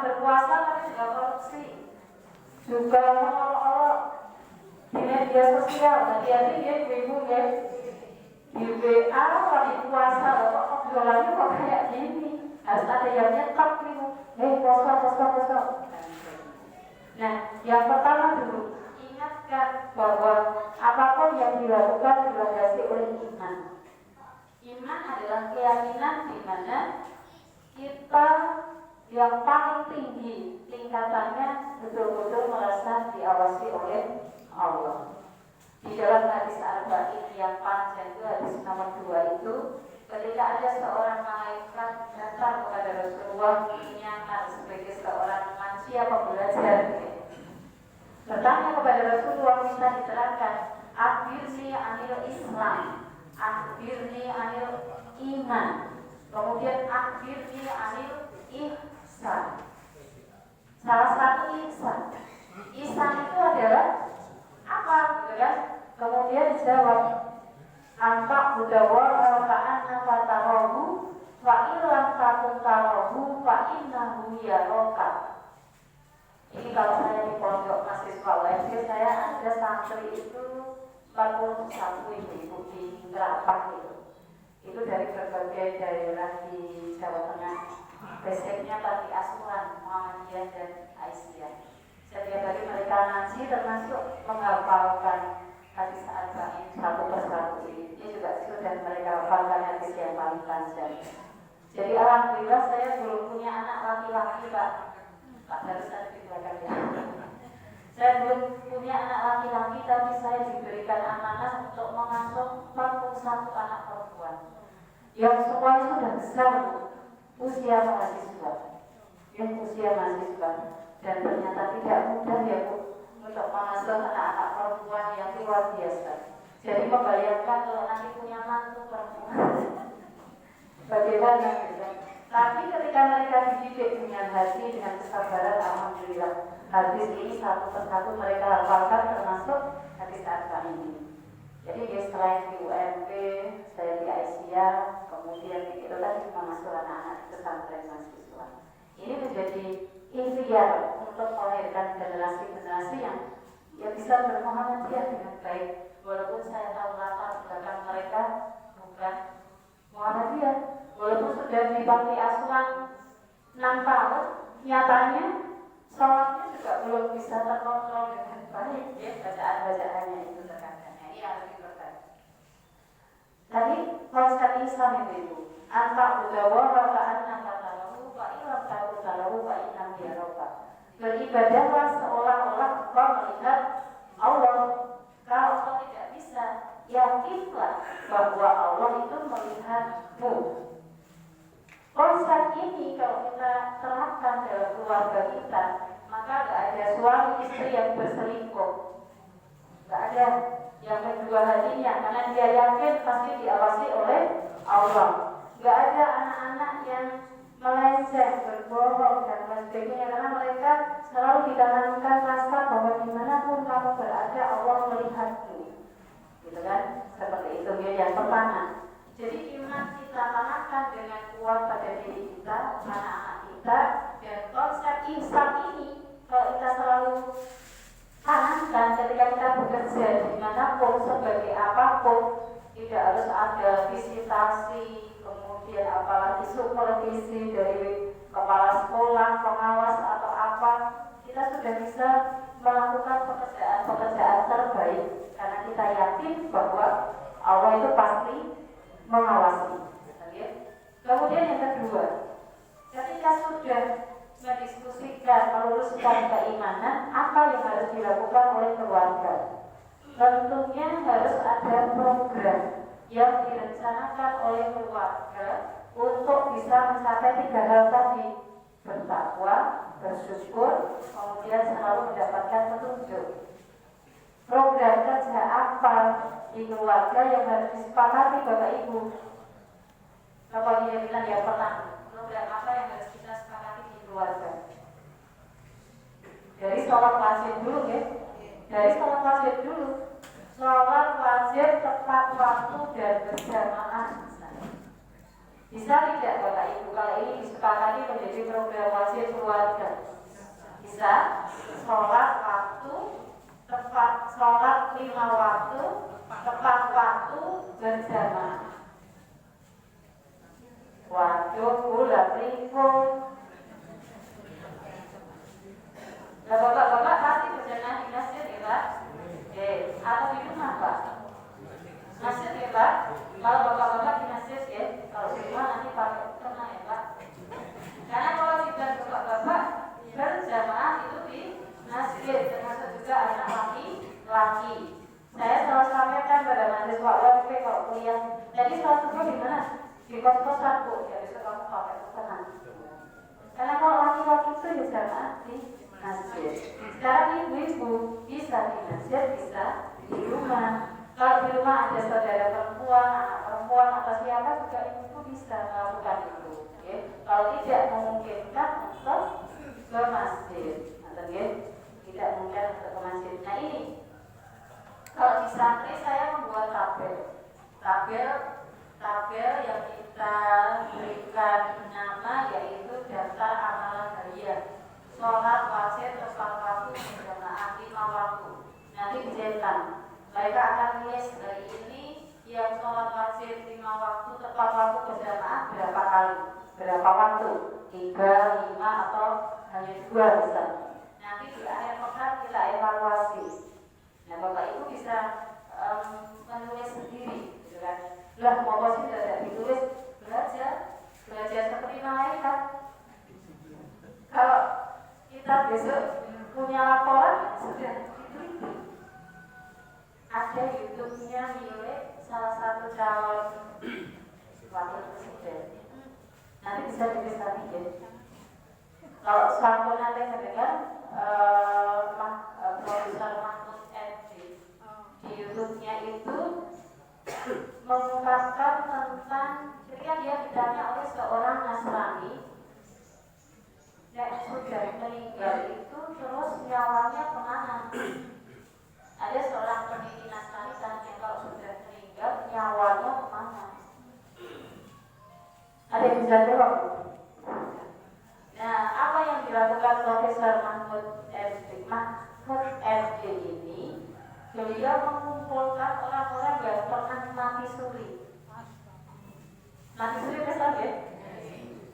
berpuasa tapi juga korupsi, juga mengolok-olok di media sosial. Hati-hati ya ibu-ibu ya, di WA lagi puasa kok obrolannya kok kayak gini, harus ada yang nyekap gitu. Puasa. Nah, yang pertama dulu ingatkan bahwa apapun yang dilakukan dilandasi oleh iman. Iman adalah keyakinan di mana kita yang paling tinggi tingkatannya betul-betul merasa diawasi oleh Allah. Di dalam hadis Arba'in yang panjang itu, hadis nomor 2 itu, ketika ada seorang malaikat datang kepada Rasulullah menyamar sebagai seorang manusia pembelajar, bertanya kepada Rasulullah, minta diterangkan, akhirni anil Islam, akhirni anil iman, kemudian akhirni anil ihsan. Salah satu ihsan itu adalah apa? Kemudian dijawab, antak budawa ka'anna fatarahu wa illam takun tarahu fa innahu yaraka. Ini kalau saya di pondok mahasiswa UMG, saya ada santri itu 41 ibu-ibu di Terapak itu. Itu dari berbagai daerah di Jawa Tengah. Basicnya panti asuhan Muhammadiyah dan Aisyah. Setiap hari mereka ngaji termasuk menghafalkan hadis Arba'in satu persatu. Ini juga sudah mereka hafalkan hadis yang paling panjang. Jadi alhamdulillah saya belum punya anak laki-laki, Pak harus ada di belakang ya. Saya belum punya anak laki-laki, tapi saya diberikan amanah untuk mengasuh 41 anak perempuan yang semuanya sudah besar, usia mahasiswa, dan ternyata tidak mudah ya Bu untuk mengasuh anak-anak perempuan yang luar biasa. Jadi membayangkan kalau nanti punya mantu perempuan bagaimana ya. Tapi ketika mereka dididik dengan hati, dengan kesabaran, alhamdulillah hadis ini satu persatu mereka hafalkan, termasuk hadis Arba'in ini. Jadi selain di UMP, saya di Aisyah, kemudian di itu tadi mengasuh anak-anak pesantren mahasiswa. Ini menjadi ikhtiar untuk melahirkan generasi-generasi yang bisa bermuhammadiyah dengan baik. Walaupun saya tahu latar belakang mereka bukan Muhammadiyah, walaupun sudah di panti asuhan 6 tahun, nyatanya sholatnya juga belum bisa terkontrol dengan baik ya, bacaan-bacaannya itu terkadang. Ini yang lebih berat. Tadi konsep Islam itu antak budawa waka'an nakatalahu wa'ilam takutalahu wa'inam biaroka. Beribadahlah seolah-olah kau melihat Allah. Kalau kau tidak bisa, yakinlah bahwa Allah itu melihatmu. Konsep ini kalau kita terapkan dalam keluarga kita, maka gak ada suami istri yang berselingkuh, gak ada yang kedua hatinya, karena dia yakin pasti diawasi oleh Allah. Gak ada anak-anak yang melenceng, berbohong dan sebagainya, karena mereka selalu ditanamkan rasa bahwa dimanapun kamu berada Allah melihatmu, gitu kan? Seperti itu ya yang pertama. Jadi iman kita tanamkan dengan kuat pada diri kita, anak-anak kita, dan konsep ihsan ini kalau kita selalu tanamkan ketika kita bekerja dimanapun sebagai apapun, tidak harus ada visitasi, kemudian apalagi supervisi dari kepala sekolah, pengawas atau apa, kita sudah bisa melakukan pekerjaan terbaik karena kita yakin bahwa Allah itu pasti mengawasi. Kemudian yang kedua, ketika sudah mendiskusikan, meluruskan keimanan, apa yang harus dilakukan oleh keluarga? Tentunya harus ada program yang direncanakan oleh keluarga untuk bisa mencapai 3 hal tadi: bertakwa, bersyukur, kemudian selalu mendapatkan petunjuk. Program kerja apa di keluarga yang harus disepakati Bapak Ibu? Kalau dia bilang yang pertama, program apa yang harus kita sepakati di keluarga? Dari sholat wajib dulu ya. Dari sholat wajib dulu. Sholat wajib tepat waktu dan berjamaah. Bisa tidak Bapak Ibu kalau ini disepakati menjadi program wajib keluarga? Bisa. Sholat waktu tepat, sholat 5 waktu tepat waktu berjamaah. Waduh, gula pripun. Nah, bapak-bapak pasti berjamaah di masjid ya Pak? Atau di rumah Pak? Masjid ya Pak? Kalau bapak-bapak di masjid ya, kalau di rumah nanti pakai kena ya Pak. Karena kewajiban bapak-bapak berjamaah itu di masjid, termasuk juga anak laki-laki. Saya selalu sampaikan pada mahasiswa UMP kalau kuliah, jadi sholat subuh di mana? Di kos-kosan Bu, ya bisa kamu pakai pesanan. Karena kalau laki-laki itu ya jamaah di masjid. Sekarang ibu-ibu bisa di masjid, bisa di rumah. Kalau di rumah ada saudara perempuan, anak perempuan atau siapa juga ibu bisa melakukan itu. Ya. Kalau tidak memungkinkan untuk ke masjid, atau ya, tidak mungkin untuk ke masjid. Nah ini, kalau di santri saya membuat tabel yang kita berikan nama yaitu daftar amalan harian. Sholat wajib tepat waktu berjamaah 5 waktu. Nanti dicetak. Mereka akan tulis hari ini yang sholat wajib 5 waktu tepat waktu berjamaah berapa kali, berapa waktu, 3, 5 atau hanya 2 misalnya. Nanti di akhir pekan kita evaluasi. Nah Bapak Ibu bisa menulis sendiri, gitu kan? Lah mau sih tidak ditulis, belajar seperti malaikat. Kalau kita besok punya laporan sudah diteliti. Ada YouTube-nya milik salah satu calon wakil presiden. Nanti bisa ditulis lagi ya. Kalau suatu nanti mendengar Profesor Mahmud MD di YouTube-nya itu mengungkapkan tentang ketika dia ditanya oleh seorang Nasrani yang sudah meninggal itu terus nyawanya kemana? Ada seorang peneliti Nasrani tanya kalau sudah meninggal nyawanya kemana? Ada yang bisa jawab? Nah, apa yang dilakukan Profesor Mahmud MD ini? Beliau mengumpulkan orang-orang yang pernah mati suri. Mati suri besar ya?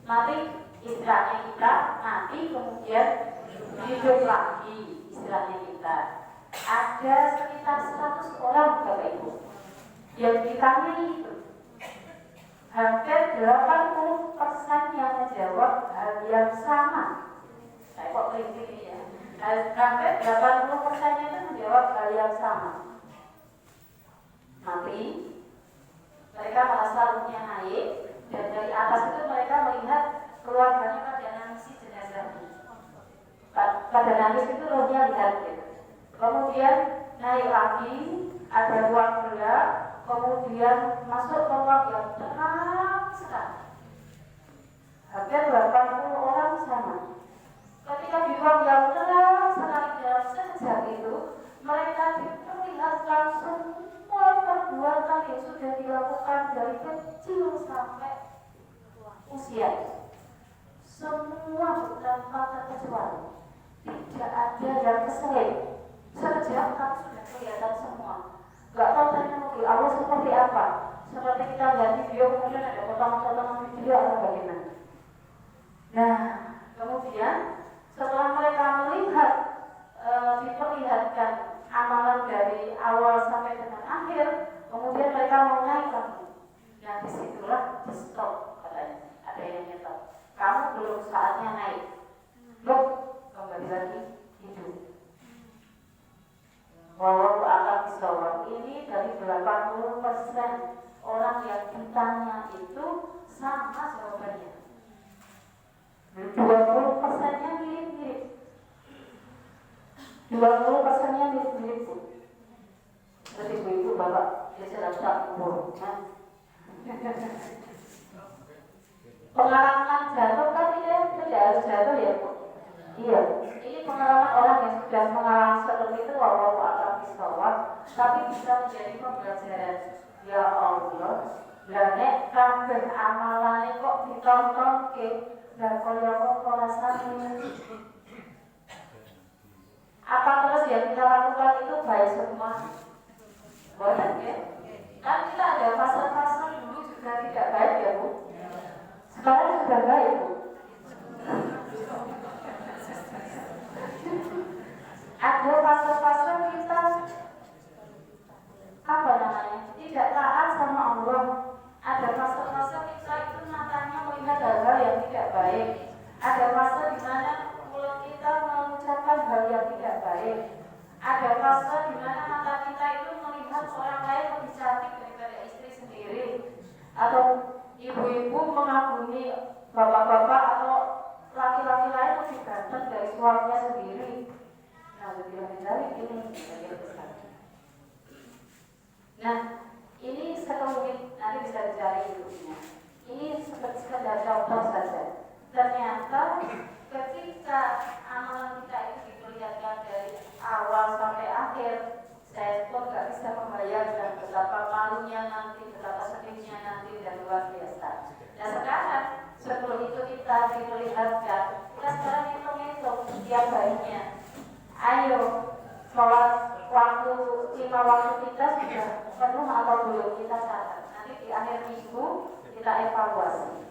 Mati istilahnya kita, mati kemudian hidup lagi istilahnya kita. Ada sekitar 100 orang Bapak Ibu yang ditanya itu. Hampir 80% yang menjawab hal yang sama. Saya kok ini ya. Hampir 80% itu menjawab hal yang sama. Mati, mereka merasa ruhnya naik, dan dari atas itu mereka melihat keluarganya pada nangisi jenazahnya. Pada nangis itu ruhnya lihat gitu. Kemudian naik lagi, ada ruang gelap, kemudian masuk ke ruang yang terang sekali. Hampir 80 orang sama. Ketika di ruang yang terang sekali dalam sekejap itu, mereka diperlihatkan semua perbuatan yang sudah dilakukan dari kecil sampai usia. Semua tanpa terkecuali. Tidak ada yang keselip. Sekejap kan sudah kelihatan semua. Gak tahu teknologi Allah seperti apa. Seperti kita lihat video kemudian ada potongan-potongan video atau bagaimana. Nah, kemudian setelah mereka melihat diperlihatkan amalan dari awal sampai dengan akhir, kemudian mereka mau naik lagi. Nah, disitulah di stop katanya. Ada yang nyetop. Kamu belum saatnya naik. Loh, kembali lagi hidup. Wallahu a'lam bishawab. Ini dari 80% orang yang ditanya itu sama jawabannya. 20%-nya mirip-mirip. 20%-nya mirip-mirip Bu. Terus ibu-ibu bapak dia sudah tak umur. Pengalaman jatuh kan tidak harus jatuh ya Bu. Iya, ini pengalaman orang yang sudah mengalami seperti itu wallahu a'lam bishawab, tapi bisa menjadi pembelajaran. Ya Allah, Lah nek kabeh amalane kok ditontonke, lah kaya apa rasane? Apa terus yang kita lakukan itu baik semua? Boleh ya? Kan kita ada fase-fase dulu juga tidak baik ya Bu? Sekarang sudah baik Bu? Ada fase-fase kita apa namanya? Tidak taat sama Allah. Ada fase-fase kita itu matanya melihat hal-hal yang tidak baik. Ada fase di mana mulut kita mengucapkan hal yang tidak baik. Ada fase di mana mata kita itu melihat orang lain lebih cantik daripada istri sendiri. Atau ibu-ibu mengagumi bapak-bapak atau laki-laki lain lebih ganteng dari suaminya sendiri. Nah, lebih dari ini bagian besar. Nah, ini sekelumit nanti bisa dicari ilmunya. Ini seperti sekedar contoh saja. Ternyata ketika amalan kita itu diperlihatkan dari awal sampai akhir, saya pun gak bisa membayangkan betapa malunya nanti, betapa sedihnya nanti, dan luar biasa. Nah sekarang sebelum itu kita diperlihatkan, kita sekarang hitung-hitung setiap harinya. Ayo, sholat waktu 5 waktu kita sudah penuh atau belum, kita catat. Nanti di akhir minggu kita evaluasi.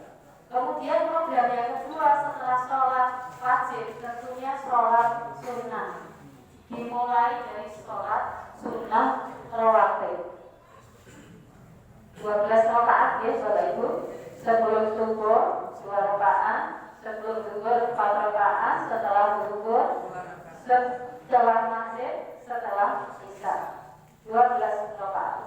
Kemudian program yang kedua setelah sholat wajib tentunya sholat sunnah. Dimulai dari sholat sunnah rawatib 12 rakaat ya Bapak Ibu. Sebelum subuh 2 rakaat, sebelum zuhur 4 rakaat, setelah zuhur, setelah maghrib, setelah isya 12 rakaat.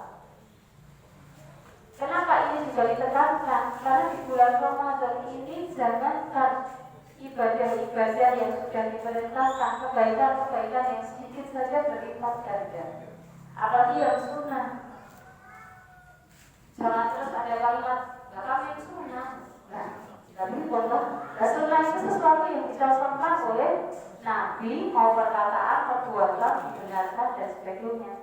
Kenapa ini juga ditekankan? Karena di bulan Ramadan ini jangankan ibadah-ibadah yang sudah diperintahkan, kebaikan-kebaikan yang sedikit saja berlipat ganda. Apalagi yang sunnah. Jangan terus ada kalimat, gak kami sunnah. Nah, tapi contoh, sunnah itu sesuatu yang dicontohkan oleh Nabi, mau perkataan, perbuatan, dibenarkan dan sebagainya.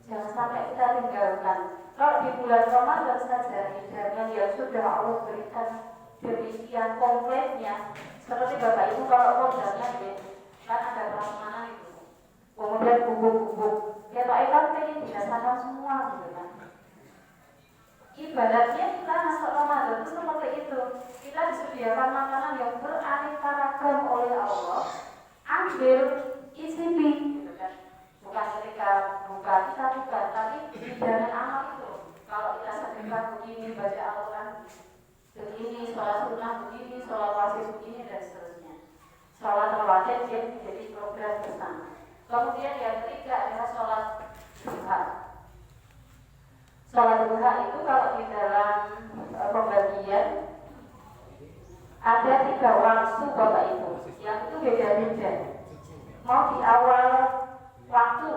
Jangan sampai kita tinggalkan. Kalau di bulan Ramadan saja hidangan yang sudah Allah berikan demikian kompletnya, seperti Bapak Ibu kalau kodamnya kan ada prasmanan itu, kemudian bubuk-bubuk, ya Pak Ikan pengen dirasakan semua gitu kan. Ibaratnya kita masuk Ramadan itu seperti itu. Kita disediakan makanan yang beraneka ragam oleh Allah. Ambil, icipi, gitu kan. Bukan ketika buka kita bukan, tapi hidangan amal itu. Kalau kita sedekah begini, baca Al-Quran begini, sholat sunnah begini, sholat wajib begini dan seterusnya. Sholat rawatib jadi program bersama. Kemudian yang ketiga adalah sholat duha. Sholat duha itu kalau di dalam pembagian ada 3 waktu Bapak Ibu, yang itu beda-beda. Mau di awal waktu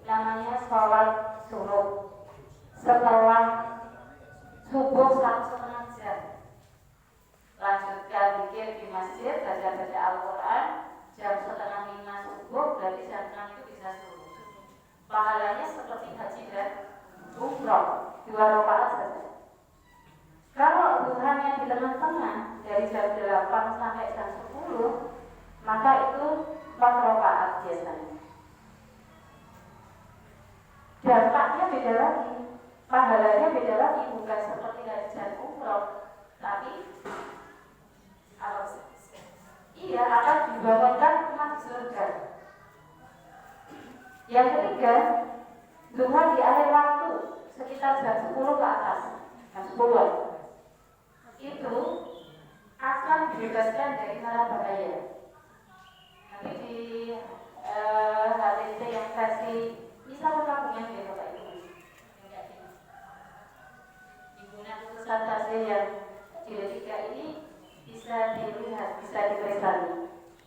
namanya sholat subuh, setelah subuh 1,5 jam, lanjutkan zikir di masjid, baca-baca Al-Quran, jam 4:30 subuh, berarti jam 6 itu bisa subuh. Pahalanya seperti haji dan umroh, 2 rakaat saja. Kalau duhanya di tengah-tengah dari jam 8 sampai jam 10, maka itu 4 rakaat biasanya. Dampaknya beda lagi, pahalanya beda lagi, bukan seperti haji dan umroh, tapi iya akan dibangunkan rumah di surga. Yang ketiga, duha di akhir waktu sekitar jam 10 ke atas, jam 10 itu akan dibebaskan dari mara bahaya. Nanti di HTT yang versi bisa menggabungnya ya Bapak Ibu. Digunakan putusan tasbih yang jilid 3 ini bisa dilihat, bisa diperiksa.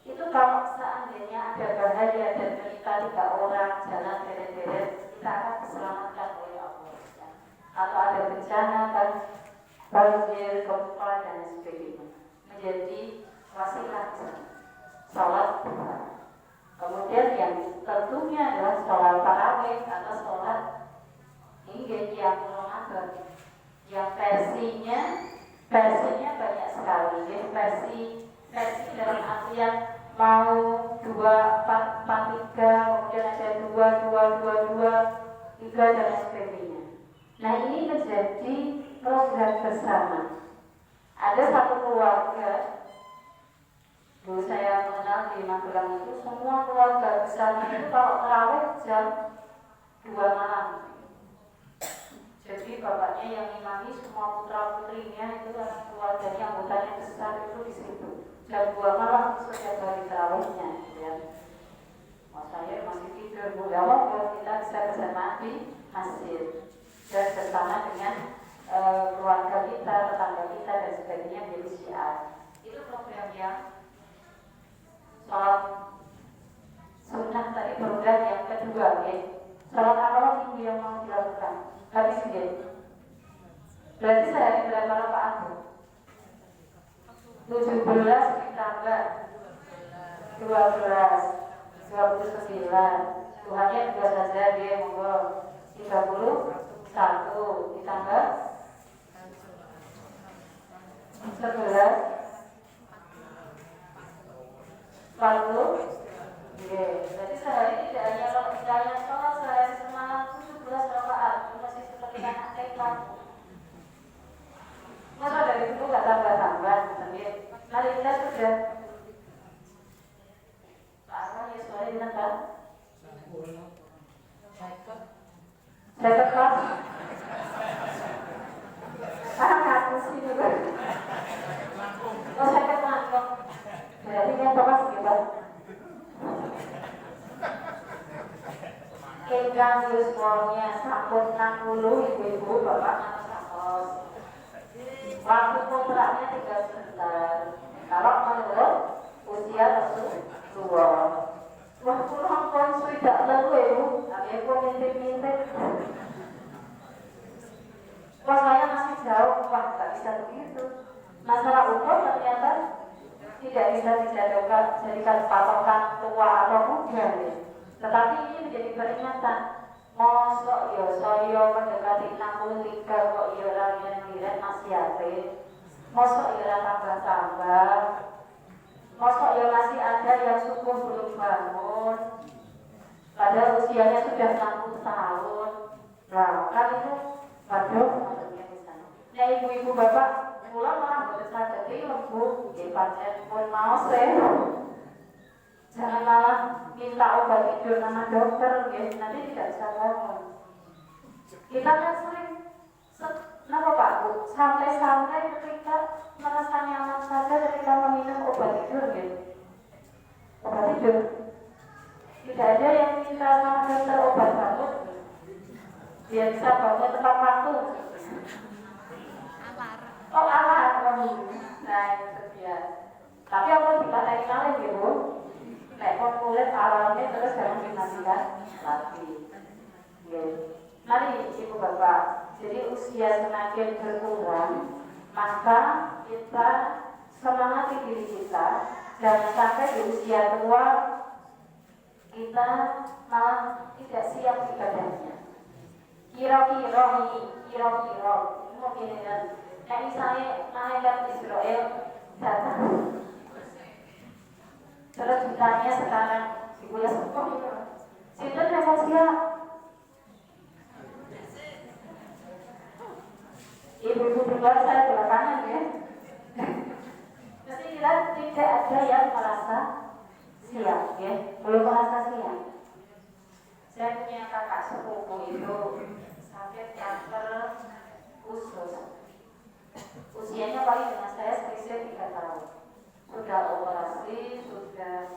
Itu kalau seandainya ada bahaya dan kita 3 orang jalan deret-deret, kita akan diselamatkan oleh Allah. Atau ada bencana kan, banjir, gempa dan sebagainya, menjadi wasilah sholat. Kemudian yang tentunya adalah sholat tarawih atau sholat yang Ramadan, yang versi artian mau 2, 4, 4, 3, kemudian ada 2, 2, 2, 2, 3 dan sebagainya. Nah ini menjadi program bersama. Ada satu keluarga, dulu saya mengenal di Magelang itu, semua keluarga bersama itu kalau terawih jam 2 malam. Jadi bapaknya yang imami, semua putra putrinya itu anak keluarganya, anggotanya besar itu di situ. Jam 2 malam setiap hari terawihnya, ya. Oh, saya masih tidur, ya kalau kita bisa bersama di masjid dan bersama dengan keluarga kita, tetangga kita dan sebagainya menjadi syiar. Itu program yang sholat sunnah tadi, program yang kedua, ya. Sholat awal minggu yang mau dilakukan. Habis gitu. Berarti sehari berapa rakaat? 17 ditambah 12, 29. Tuhannya 2 saja dia monggo. 31 ditambah 11, 40. Jadi sehari tidak hanya sholat sehari semalam 17 rakaat. Masih seperti anak TK. Masa dari dulu nggak tambah-tambah, mari kita sudah. Pak Arman ya suara di mana? Saya kelas. Aku sih juga. Oh saya kelas. Berarti yang kelas gitu. Ingkang yuswanya sampun 60 ibu-ibu bapak ngantos. Waktu kontraknya 3 bulan. Kalau menurut usia Rasulullah. Wah, kurang pun sudah lalu ibu. Tapi aku ngintip-ngintip. Wah, saya masih jauh. Wah, tak bisa begitu. Masalah umur ternyata tidak bisa dijadikan patokan tua atau muda. Tetapi ini menjadi peringatan. Mosok yo saya mendekati 63 kok yo ora lihat masih aktif. Mosok yo ora tambah-tambah. Mosok yo masih ada yang subuh belum bangun. Padahal usianya sudah 60 tahun. Nah, kan itu waduh maksudnya di sana. Nah, ibu-ibu bapak pulang malah boten saged lembu, nggih pancen pun maos jangan malah minta obat tidur sama dokter, ya nanti tidak bisa bangun. Kita kan sering, kenapa Pak Bu? Santai-santai ketika merasa nyaman saja ketika meminum obat tidur, ya. Obat tidur. Tidak ada yang minta sama dokter obat bangun, biar bisa bangun tepat waktu. Oh alarm, nah itu dia. Tapi aku dipatahin malih, ya Bu. Nek kulit alarmnya terus jangan dimatikan lagi. Mari ibu bapak. Jadi usia semakin berkurang, maka kita semangati diri kita. Jangan sampai di usia tua kita malah tidak siap ibadahnya. Kira-kira ini mungkin kan. Nek misalnya malaikat Israel datang. Terus ditanya sekarang, ibu ya sepuh itu, sinten yang mau siap? Ibu-ibu di luar saya belakangan ya. Mesti kita tidak ada yang merasa siap ya, belum merasa siap. Saya punya kakak sepupu itu sakit kanker usus. Usianya paling dengan saya selisih 3 tahun. Sudah operasi, sudah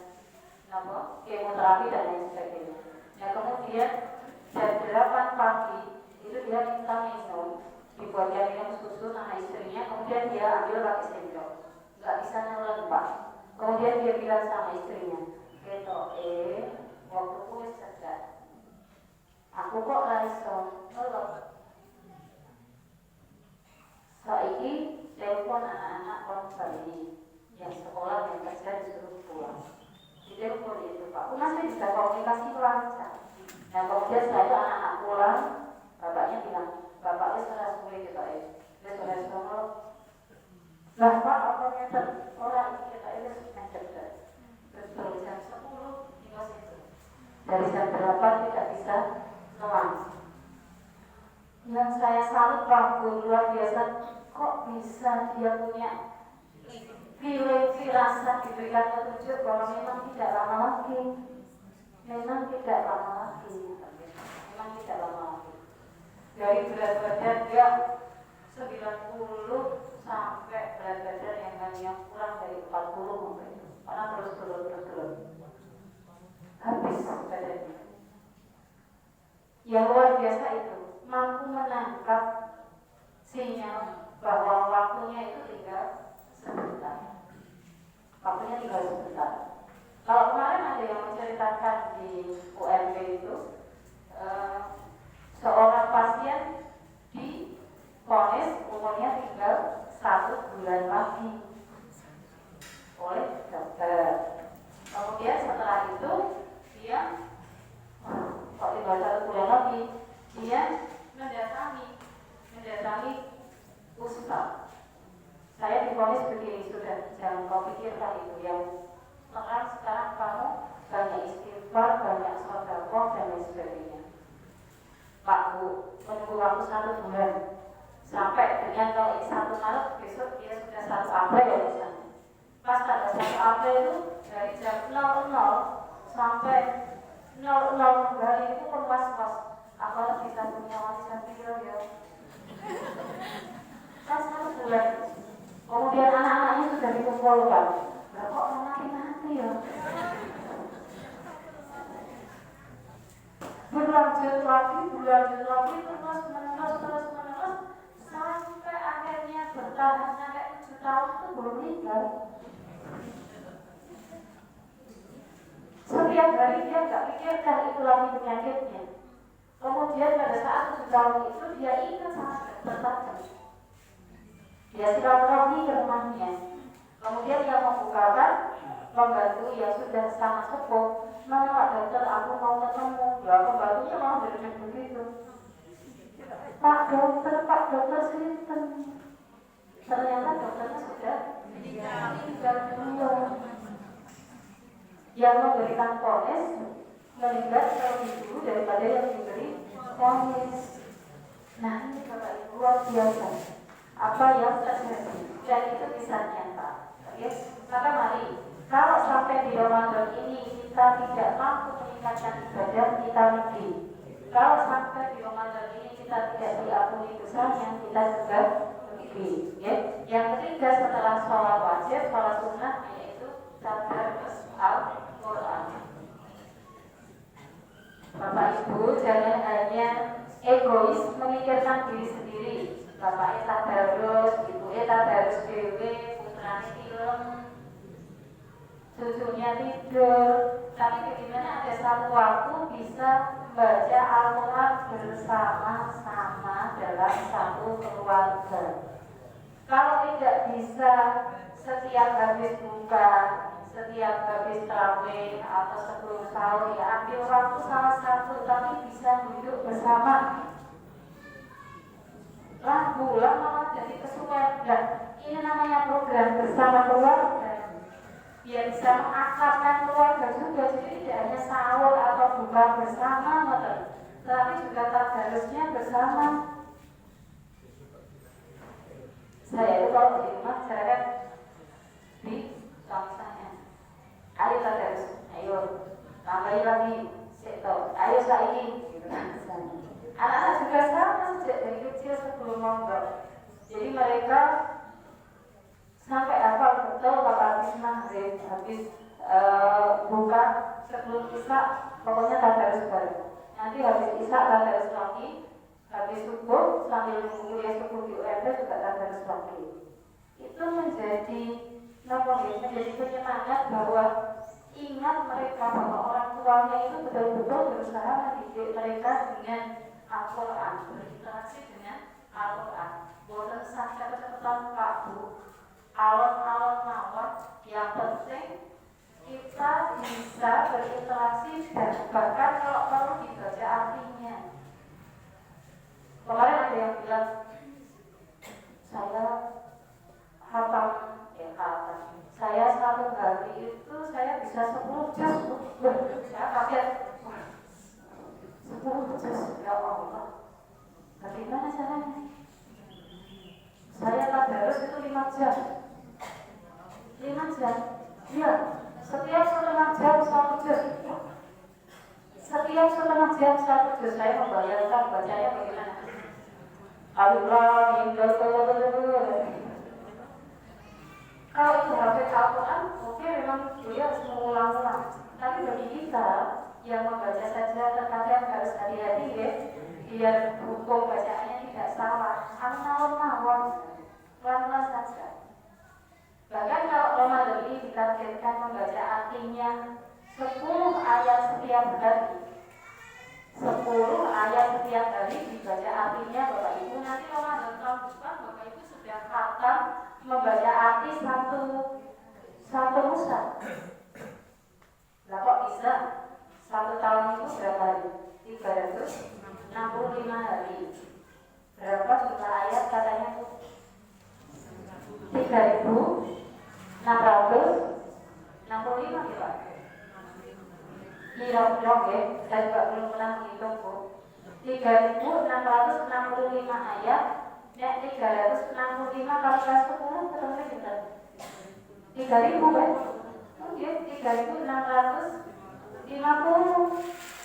kemoterapi dan lain sebagainya. Nah kemudian jam 8 pagi itu dia minta minum, dibuatnya minum susu sama istrinya, kemudian dia ambil pakai sendok, nggak bisa nelen Pak. Kemudian dia bilang sama istrinya, waktu kuis sedang, aku kok raiso nolong. Saiki telepon anak-anak korban ini yang sekolah yang kerja disuruh pulang. Di telepon itu Pak, masih bisa komunikasi lancar. Nah kemudian setelah itu anak-anak pulang, bapaknya bilang, bapak wis ora suwe kita wis ora sono. Lah Pak, apa ngeten orang kita wis ngecek. dari jam 8 tidak bisa nulis. Yang saya salut Pak luar biasa, kok bisa dia punya firasat, diberikan petunjuk bahwa memang tidak lama lagi, memang tidak lama lagi. Dari berat badan dia 90 sampai berat badan yang hanya kurang dari 40 mungkin, karena terus turun habis badannya. Yang luar biasa itu mampu menangkap sinyal bahwa waktunya itu tinggal sebentar. Kalau kemarin ada yang menceritakan di UMB itu, seorang pasien divonis umurnya tinggal 1 bulan lagi oleh dokter. Kemudian setelah itu dia kok tinggal 1 bulan lagi, dia mendatangi ustaz. Saya divonis begini, sudah jangan kau pikirkan itu, yang terang sekarang kamu banyak istighfar, banyak sedekah dan lain sebagainya. Pak Bu, menunggu waktu 1 bulan sampai dengan kalau 1 Maret besok dia sudah 1 April misalnya. Pas tanggal 1 April itu dari jam 00 sampai 00 hari itu was-was, apa bisa punya warisan video ya. Pas 1 bulan, kemudian anak-anaknya sudah dikumpulkan. Lah kok mati ya? Berlanjut lagi terus sampai akhirnya bertahan sampai 7 tahun itu belum meninggal. Setiap hari dia nggak pikirkan itu lagi penyakitnya. Kemudian pada saat 7 tahun itu dia ingat sama dokter tadi. Dia silaturahmi ke rumahnya. Kemudian dia membukakan pembantu yang sudah sama sepuh. Mana Pak Dokter, aku mau ketemu. Ya pembantunya mau duduk begitu. Pak Dokter sinten. Ternyata dokternya sudah meninggal dunia. Yang memberikan vonis meninggal lebih dulu daripada yang diberi vonis. Nah ini Bapak Ibu luar biasa apa yang terjadi, dan itu bisa nyata. Maka mari, kalau sampai di Ramadan ini kita tidak mampu meningkatkan ibadah, kita rugi. Kalau sampai di Ramadan ini kita tidak diampuni dosanya, kita juga rugi. Yang ketiga setelah sholat wajib, sholat sunnah, yaitu tadarus Al-Quran. Bapak Ibu jangan hanya egois memikirkan diri sendiri. Bapaknya tadarus, ibunya tadarus dewe, putranya film, cucunya tidur. Tapi bagaimana ada satu waktu bisa baca Al-Quran bersama-sama dalam satu keluarga. Kalau tidak bisa setiap habis buka, setiap habis tarawih atau sebelum sahur, ya ambil waktu salah satu, tapi bisa duduk bersama. Bulan malah jadi kesuwen. Dan ini namanya program bersama keluarga, biar bisa mengakrabkan keluarga juga. Jadi tidak hanya sahur atau buka bersama, tetapi juga tadarusnya bersama. Saya itu kalau di rumah saya di suami saya, ayo tadarus, ayo tambahin lagi, ayo saiki, gitu kan. Anak-anak juga sama sejak dari kecil sebelum mondok. Jadi mereka sampai hafal betul kalau habis maghrib, habis buka sebelum isya, pokoknya tadarus bareng. Nanti habis isya tadarus lagi, habis subuh sambil menunggu kuliah subuh di UMB juga tadarus lagi. Itu menjadi penyemangat bahwa ingat mereka bahwa orang tuanya itu betul-betul berusaha mendidik mereka dengan Al-Quran, berinteraksi dengan Al-Quran. Boten sampai kecepatan Pak Bu, alon-alon mawon. Yang penting kita bisa berinteraksi dan bahkan kalau perlu dibaca artinya. Kemarin ada yang bilang saya hafal, saya 1 hari itu saya bisa 10 juz. Saya kaget. jam. 5 jam. Iya, setiap setengah jam 1 juz. Setiap setengah jam 1 juz. Saya membayangkan bacanya bagaimana. Alif Lam Mim. Kalau itu hafid Al-Quran, mungkin memang dia harus mengulang-ulang. Tapi bagi kita yang membaca saja terkadang harus hati-hati ya, biar hukum bacaannya tidak salah. Alun-alun mawon, pelan-pelan saja. Bahkan kalau Ramadan ini ditargetkan membaca artinya 10 ayat setiap hari. 10 ayat setiap hari dibaca artinya Bapak Ibu. Nanti Ramadan tahun depan Bapak Ibu sudah khatam membaca arti satu mushaf. Lah kok bisa? 1 tahun itu berapa hari? 365 hari. Berapa jumlah ayat katanya Bu? 3.665 ya Pak? Kira-kira ya, saya juga belum pernah menghitung Bu. 3.665 ayat. Nek 365 kali 10 ketemu kita 3.000 kan? Oke, 3.650.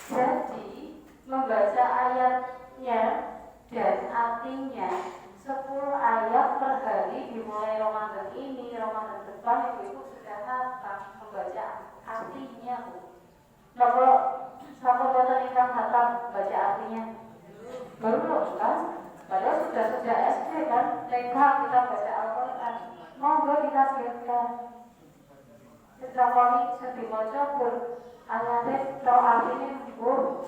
Jadi membaca ayatnya dan artinya 10 ayat per hari dimulai Ramadan ini, Ramadan depan Ibu sudah hafal membaca artinya Bu. Nah kalau satu boten ingkang hafal baca artinya belum kan? Padahal sudah sejak SD kan, TK kita baca Al-Quran. Monggo kita siapkan. Kita kali sedih baca pun ayatnya tahu artinya Bu.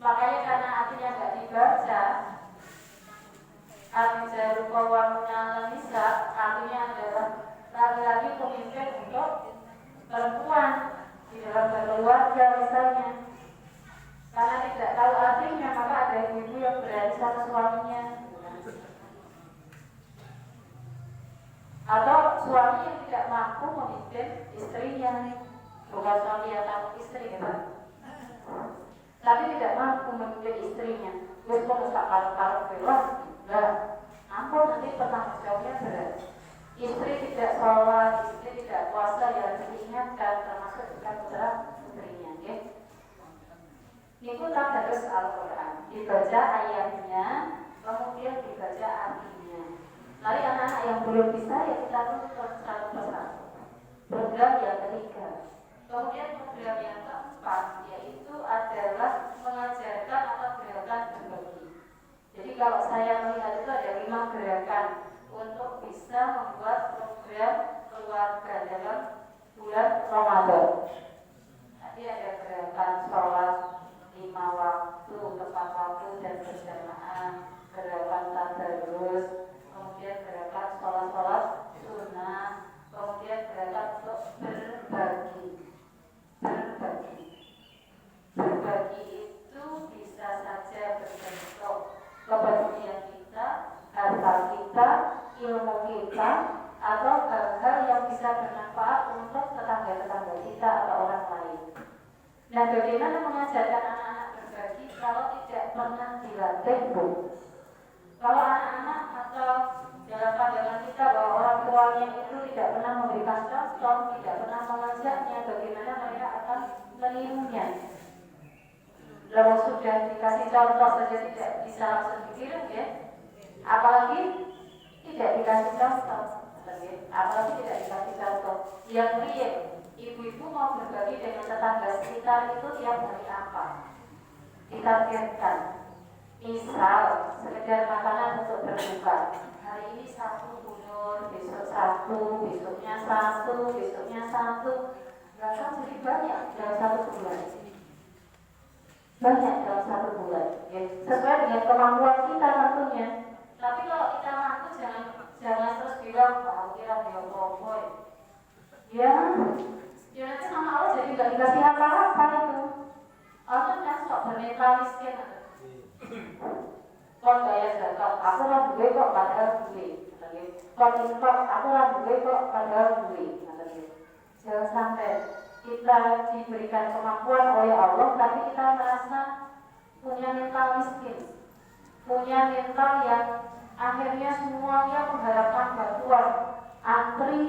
Makanya karena artinya nggak dibaca, Al-Jaru Qawamunya Al-Nisa artinya adalah laki-laki pemimpin untuk perempuan di dalam keluarga misalnya. Karena tidak tahu artinya, maka ada ibu yang berani sama suaminya. Atau suami yang tidak mampu memimpin istrinya. Bukan suami yang takut istri ya Pak, tapi tidak mampu memimpin istrinya. Terus kok tak kalau belok, nah, ampun nanti pertanggung jawabnya berat. Istri tidak sholat, istri tidak puasa, ya diingatkan termasuk juga putra putrinya, ya. Itu tadarus Al-Quran, dibaca ayatnya, kemudian dibaca artinya. Mari anak-anak yang belum bisa ya kita tuntut satu persatu. Program yang ketiga. Kemudian program yang keempat yaitu adalah mengajarkan atau gerakan berbagi. Jadi kalau saya melihat itu ada 5 gerakan untuk bisa membuat program keluarga dalam bulan Ramadan. Tadi ada gerakan sholat 5 waktu, tepat waktu dan berjamaah, gerakan tadarus, kemudian gerakan sholat sunnah, kemudian gerakan untuk berbagi. Berbagi itu bisa saja berbentuk kepedulian kita, harta kita, ilmu kita, atau hal-hal yang bisa bermanfaat untuk tetangga-tetangga kita atau orang lain. Nah, bagaimana mengajarkan anak-anak berbagi kalau tidak pernah dilatih, Bu? Kalau anak-anak atau dalam pandangan kita bahwa orang tuanya itu tidak pernah memberikan contoh, tidak pernah mengajaknya, bagaimana mereka akan menirunya? Lalu sudah dikasih contoh saja tidak bisa langsung ditiru ya, apalagi tidak dikasih contoh, apalagi tidak dikasih contoh. Yang real, ibu-ibu mau berbagi dengan tetangga sekitar itu tiap hari apa? Ditargetkan. Misal sekedar makanan untuk berbuka. Hari ini 1 bunur, besok 1, besoknya 1, besoknya 1. Bahkan jadi banyak dalam 1 bulan. Banyak dalam 1 bulan. Ya, sesuai dengan kemampuan kita tentunya. Tapi kalau kita mampu jangan terus bilang bahwa kira dia boy. Ya nanti sama Allah jadi nggak dikasih apa-apa itu. Allah kan sok bermental miskin. Kon bayar zakat, aku lah duwe kok padahal duwe. Kon infak, aku lah duwe kok padahal duwe. Jangan sampai kita diberikan kemampuan oleh Allah, tapi kita merasa punya mental miskin, punya mental yang Akhirnya semuanya mengharapkan bantuan, antri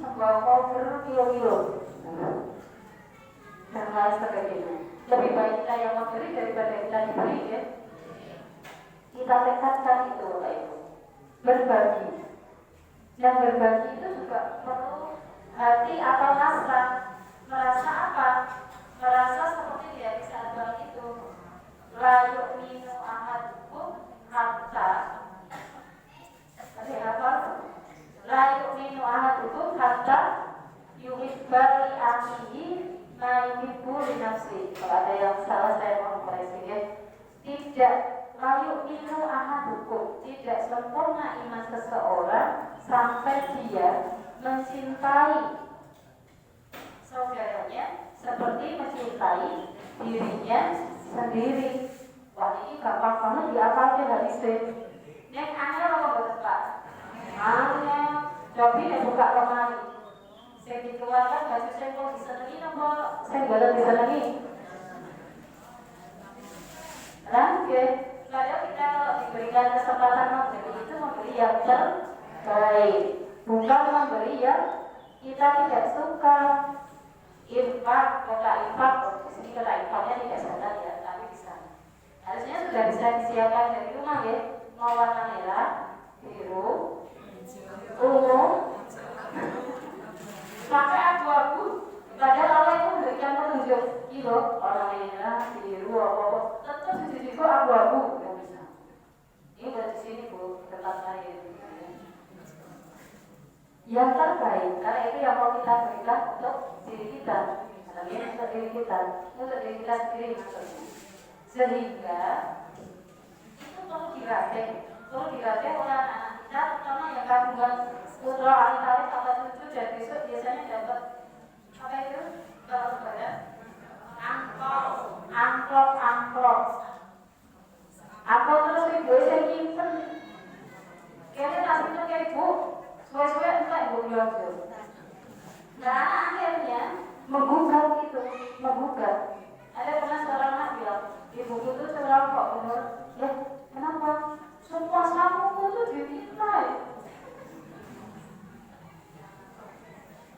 sembako berkilo-kilo dan lain sebagainya. Lebih baik kita yang memberi daripada kita diberi, ya. Kita tekadkan itu, Bapak Ibu, berbagi. Dan berbagi itu juga perlu hati atau hasrat. Merasa apa? Merasa seperti di hadis Al-Baqi itu, la yu'minu ahadukum hatta, apa? La yu'minu ahadukum hatta yuhibba li akhihi ma yuhibbu li nafsihi. Kalau ada yang salah saya mohon koreksi, ya. Tidak, la yu'minu ahadukum, tidak sempurna iman seseorang sampai dia mencintai saudaranya seperti mencintai dirinya sendiri. Wah, ini gampang banget diapalkan hadisnya. Nek angel apa boten, Pak? Angel. Cobi nek buka lemari. Sing dikeluarkan baju sing kok disenengi napa sing boten disenengi? Lanjut. Kalau kita diberikan kesempatan memberi itu memberi yang terbaik, bukan memberi yang kita tidak suka. Infak, kota infak, di sini kota infaknya tidak sadar, ya, tapi bisa. Harusnya sudah bisa disiapkan dari rumah, ya. Mau warna merah, biru, ungu, pakai abu-abu. Padahal Allah itu memberikan petunjuk kilo warna merah, biru, apa-apa. Tetap di situ abu-abu yang bisa. Ini buat di sini, Bu, tempat saya. Yang terbaik, karena itu yang mau kita berikan untuk diri kita, ini untuk diri kita sendiri maksudnya. Sehingga itu perlu dilatih oleh anak-anak kita, terutama yang kandungan putra alit-alit atau cucu, dan besok biasanya dapat apa itu? Kalau lebaran, amplop. Aku terus ibu saya nyimpen. Kayaknya nasibnya kayak ibu. Suwe-suwe entah ibu bilang. Nah, akhirnya menggugat. Ada pernah seorang anak bilang, ibuku tuh seorang kok bener. Ya, kenapa? Semua samuku tuh diminta.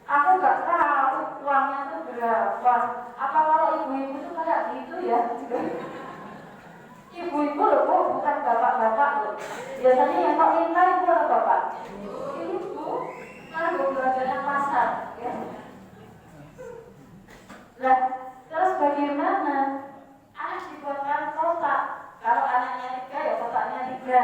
Aku nggak tahu uangnya tuh berapa. Apa kalau ibu-ibu tuh kayak gitu, ya? Ibu-ibu loh, Bu, bukan bapak-bapak loh. Biasanya yang kok minta ibu atau bapak? Ibu, karena gue belajar pasar, ya. Nah, terus bagaimana? Anak dibuatkan kotak. Kalau anaknya 3, ya kotaknya 3.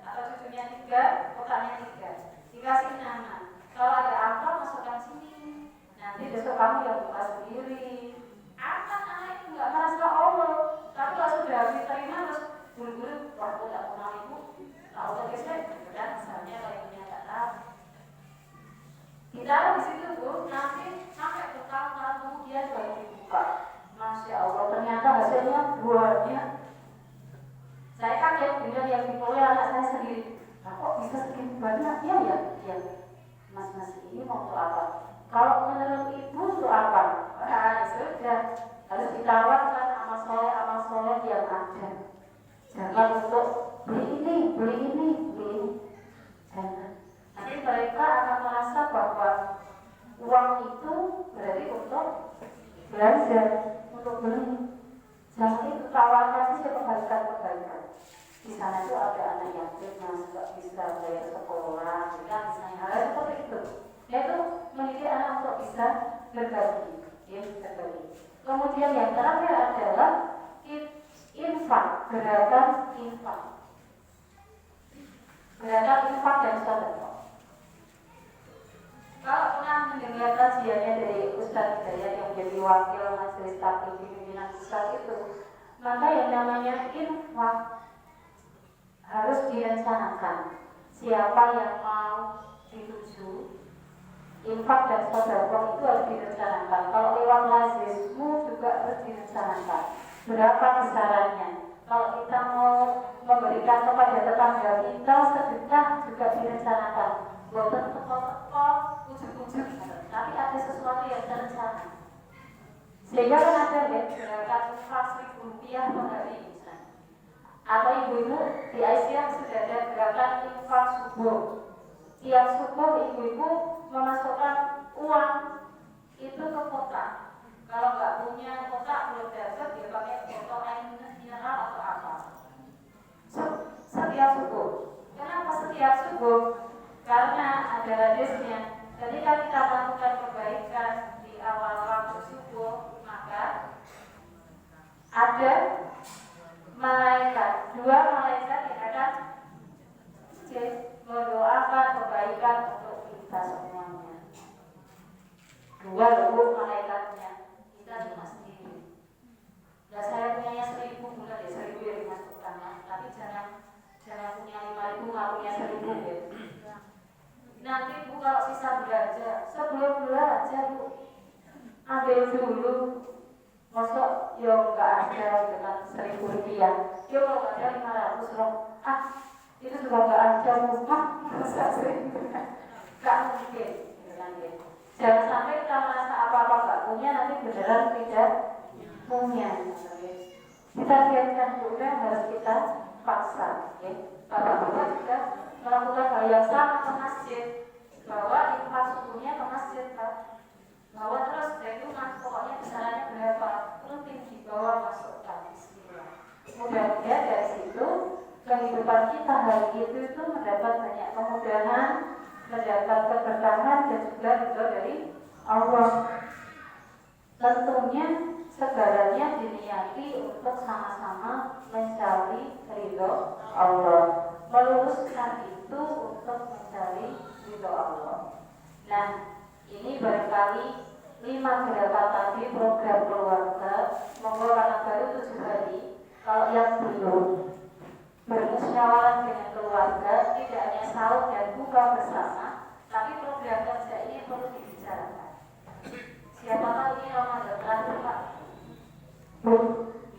Atau cucunya 3, kotaknya 3. Dikasih nama. Kalau ada amplop, masukkan sini. Nanti besok kamu yang buka sendiri. Anak itu nggak merasa Allah. Tapi kalau sudah diterima terus buru-buru, wah, aku nggak kenal ibu. Tahu lagi saya, dan misalnya kalau ibunya nggak tahu. Ditaruh di situ, Bu, nanti sampai bertahun-tahun kemudian baru dibuka. Masya Allah, ternyata hasilnya buahnya. Saya kaget dengan yang dimulai anak saya sendiri. Nah, kok bisa segitu banyaknya, ya? Ya, mas ini mau untuk apa? Kalau menurut ibu untuk apa? Nah, sudah harus ditawarkan amal soleh yang ada. Jangan untuk beli ini. Jangan. Nanti mereka akan merasa bahwa uang itu berarti untuk belajar, untuk beli. Jangan itu tawarkan saja kebaikan. Di sana itu ada anak yatim yang nggak bisa bayar sekolah, misalnya hal seperti itu. Yaitu mendidik anak untuk bisa berbagi. Kemudian yang terakhir adalah infak, gerakan infak dan sedekah. Kalau pernah mendengar kajiannya dari Ustaz Hidayat yang menjadi wakil majelis taklim di pimpinan Ustaz itu, maka yang namanya infak harus direncanakan. Siapa yang mau dituju, infak dan sedekah itu harus direncanakan. Kalau lewat majlismu juga harus direncanakan. Berapa besarannya? Kalau kita mau memberikan kepada tetangga kita sedekah juga direncanakan. Bukan teko-teko, ujuk-ujuk, tapi ada sesuatu yang terencana. Sehingga kan ada ya, gerakan infak Rp1.000 per hari misalnya. atau ibu-ibu di Aisyah sudah ada gerakan infak subuh. Tiap subuh ibu-ibu memasukkan uang itu ke kotak. Kalau nggak punya kotak belum dapat, dia pakai botol air mineral atau apa. Setiap subuh. Kenapa setiap subuh? Karena ada hadisnya. Ketika kita melakukan kebaikan di awal waktu subuh, maka ada malaikat, dua malaikat yang akan mendoakan kebaikan untuk kita semuanya. Dua malaikatnya, kita cuma sendiri. Ya saya punya 1.000 bulan ya 1.000 yang dimasukkan, tapi jangan punya 5.000 nggak punya 1.000 ya. Nanti Bu kalau sisa belanja, sebelum belanja Bu ambil dulu. Masuk yang nggak ada dengan 1.000 rupiah, dia kalau nggak ada 500 loh. Itu juga nggak ada rumah masa 1.000, nggak mungkin. Jangan sampai kita merasa apa-apa nggak punya, nanti beneran tidak punya. Kita lihatkan dulu yang harus kita paksa. Bapak-bapak juga melakukan hal yang sama ke masjid, bawa infak subuhnya ke masjid, Pak. Bawa terus dari rumah, pokoknya besarannya berapa, rutin dibawa masukkan. Bismillah. Mudah-mudahan dari situ kehidupan kita hari itu mendapat banyak kemudahan, mendapat keberkahan dan juga ridho dari Allah. Tentunya segalanya diniati untuk sama-sama mencari ridho Allah, meluruskan itu untuk mencari ridho Allah. Nah, ini barangkali 5 gerakan tadi program keluarga. Monggo karena baru 7 hari, kalau yang belum bermusyawarah dengan keluarga, tidak hanya sahur dan buka bersama, tapi program kerja ini perlu dibicarakan. Siapakah ini Ramadan terakhir Pak?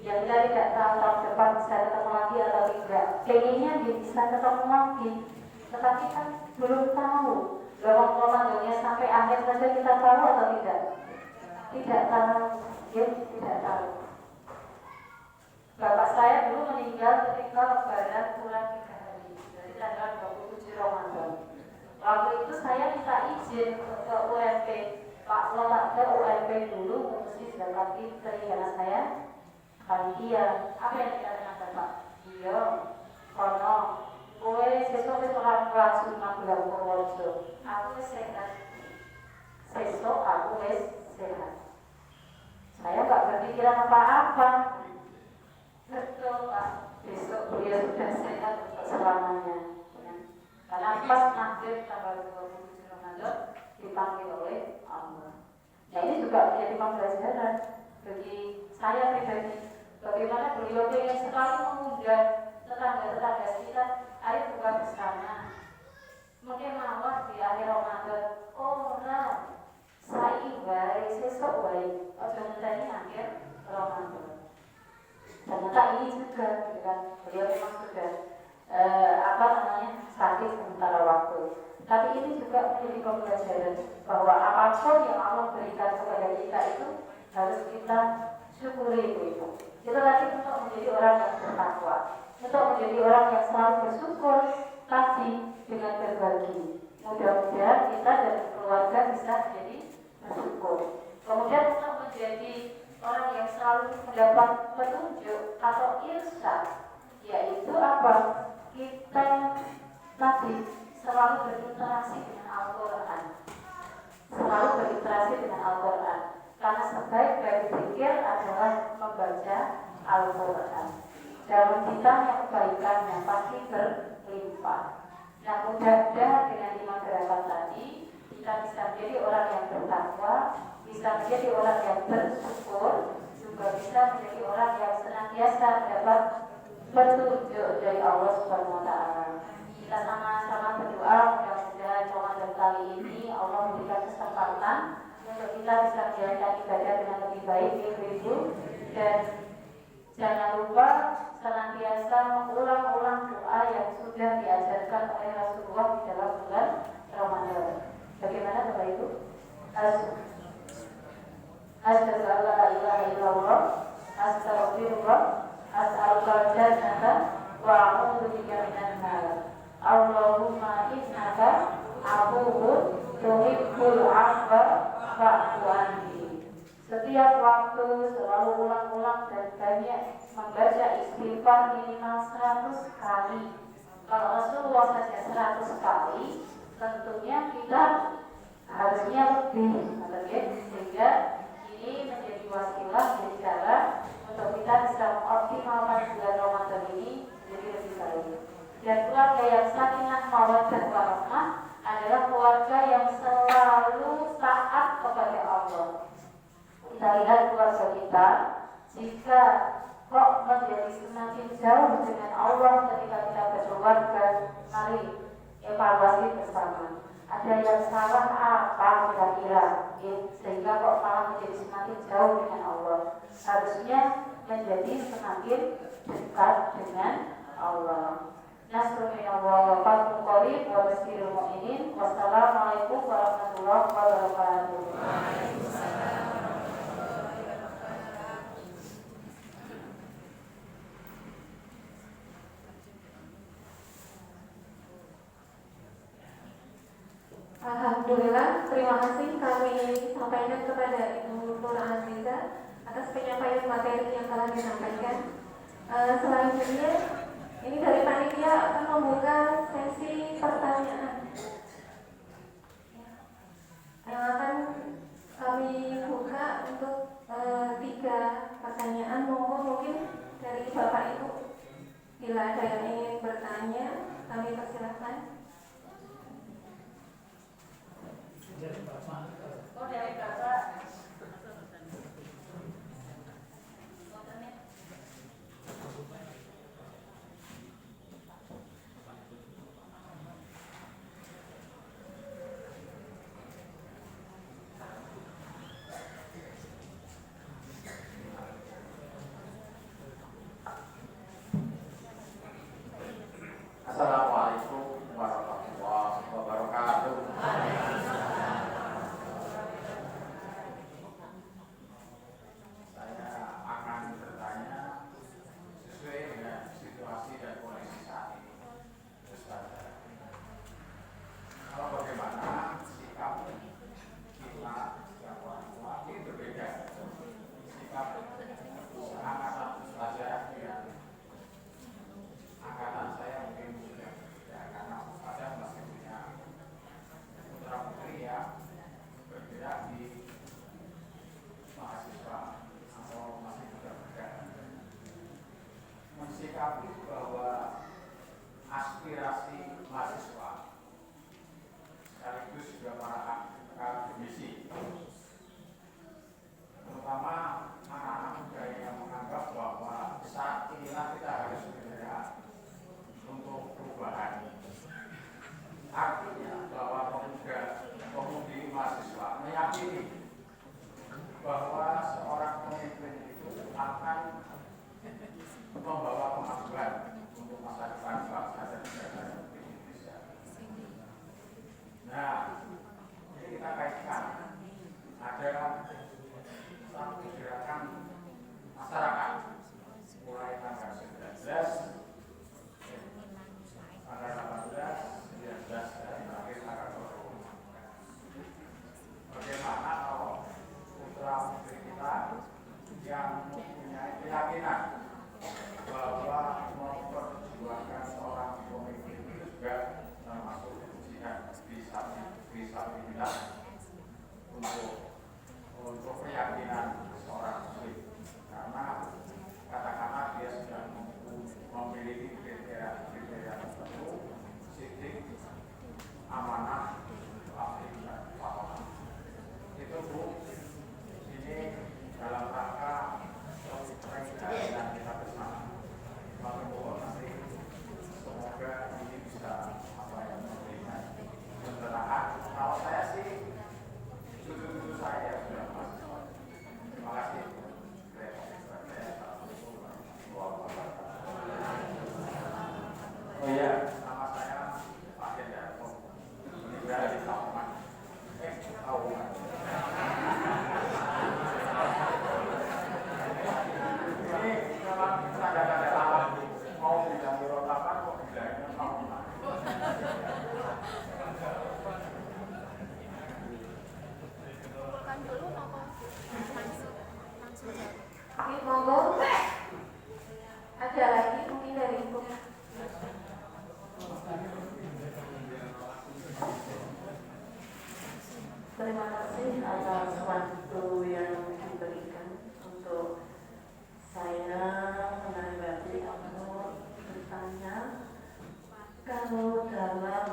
Yang kita tidak tahu tahun depan bisa ketemu lagi atau tidak. Pengennya bisa ketemu lagi, tetapi kan belum tahu. Ramadannya sampai akhir saja kita tahu atau tidak? Tidak tahu, ya tidak tahu. Bapak saya dulu meninggal ketika lebaran kurang 3 hari, dari tanggal 27 Ramadan. Waktu itu saya minta izin ke UMP, Pak letak ke UMP dulu, mesti zakat fitri karena saya panitia. Apa yang dikatakan Bapak? Iya, kono. Kowe sesuk wis ora kelas 5 bulan Purworejo. Aku wis sehat. Sesuk aku wis sehat. Saya enggak berpikiran apa-apa. Betul Pak. Besok beliau sudah sehat untuk selamanya. Karena pas maghrib tanggal 27 Ramadan dipanggil oleh Allah. Nah ini juga menjadi pembelajaran bagi saya pribadi. Bagaimana beliau ingin sekali mengundang tetangga-tetangga sekitar, ayo buka bersama. Mungkin mawar di akhir Ramadan, orang sai wae sesuk wae, ojo ngenteni akhir Ramadan. Ternyata ini juga kan beliau memang sudah sakit sementara waktu. Tapi ini juga menjadi pembelajaran bahwa apapun yang Allah berikan kepada kita itu harus kita syukuri itu. Kita tadi untuk menjadi orang yang bertakwa, untuk menjadi orang yang selalu bersyukur tadi dengan berbagi. Mudah-mudahan kita dan keluarga bisa menjadi bersyukur. Kemudian untuk menjadi orang yang selalu mendapat petunjuk atau irsyad, yaitu apa? Kita tadi selalu berinteraksi dengan Al-Quran, selalu berinteraksi dengan Al-Quran. Karena sebaik-baik zikir adalah membaca Al-Quran. Dalam ditanya kebaikan yang pasti berlimpah. Nah, mudah-mudahan dengan 5 gerakan tadi kita bisa menjadi orang yang bertakwa, bisa menjadi orang yang bersyukur, juga bisa menjadi orang yang senantiasa mendapat petunjuk dari Allah Subhanahu wa Ta'ala. Kita sama-sama berdoa mudah-mudahan Ramadan kali ini Allah memberikan kesempatan untuk kita bisa menjalankan ibadah dengan lebih baik, ibu-ibu, dan jangan lupa senantiasa mengulang-ulang doa yang sudah diajarkan oleh Rasulullah di dalam bulan Ramadan. Bagaimana Bapak Ibu? Asyhadu an la ilaha illallah, astaghfirullah, as'alul jannata wa a'udzu bika minan nar. Allahumma innaka afuwwun tuhibbul 'afwa fa'fu anni. Setiap waktu selalu ulang-ulang dan banyak membaca istighfar minimal 100 kali. Kalau Rasulullah saja 100 kali, tentunya kita harusnya lebih, sehingga ini menjadi wasilah, menjadi cara untuk kita bisa mengoptimalkan bulan Ramadan ini jadi lebih baik. Dan keluarga yang sakinah mawaddah warahmah adalah keluarga yang selalu taat kepada Allah. Kita lihat keluarga kita, jika kok menjadi semakin jauh dengan Allah ketika kita berkeluarga, mari evaluasi bersama. Ada yang salah apa kira-kira, sehingga kok malah menjadi semakin jauh dengan Allah. Harusnya menjadi semakin dekat dengan Allah. Nasrul minallah wa fathul qarib wa basyiril mu'minin. Wassalamualaikum warahmatullahi wabarakatuh. Alhamdulillah, terima kasih kami sampaikan kepada Ibu Nur Aziza atas penyampaian materi yang telah disampaikan. Selanjutnya, ini dari panitia akan membuka sesi pertanyaan yang akan kami buka untuk 3 pertanyaan. Monggo mungkin dari Bapak Ibu, bila ada yang ingin bertanya, kami persilahkan. Oh, dari Bapak. Assalamualaikum warahmatullahi wabarakatuh. Saya akan bertanya sesuai dengan situasi dan kondisi saat ini. Kalau bagaimana sikap kita yang orang tua ini berbeda. Sikap angkatan saja dengan angkatan saya mungkin sudah berbeda karena saya masih punya putra putri yang bergerak di mahasiswa atau masih juga bergerak mensikapi bahwa aspirasi mahasiswa sekaligus juga para akademisi, terutama anak-anak muda yang menganggap bahwa saat inilah kita harus bergerak untuk perubahan. Artinya bahwa pemudi mahasiswa meyakini bahwa seorang pemimpin itu akan membawa kemajuan untuk masa depan bangsa dan negara Indonesia. Nah, ini kita kaitkan ada satu gerakan masyarakat mulai tanggal 19, tanggal 18, 19 dan terakhir tanggal 20. Bagaimana kalau putra putri kita yang mempunyai keyakinan bahwa memperjuangkan seorang pemimpin itu juga termasuk ujian fisabilitas untuk keyakinan seorang muslim, karena katakanlah dia sudah memiliki kriteria tertentu, sidik, amanah, aktif dan paham. Itu Bu, ini dalam rangka peringatan kita bersama. Mohon nanti semoga ini bisa memberikan pencerahan. Kalau saya sih jujur saya sudah mahasiswa. Terima atas waktu yang diberikan untuk saya menanggapi atau bertanya. Kalau dalam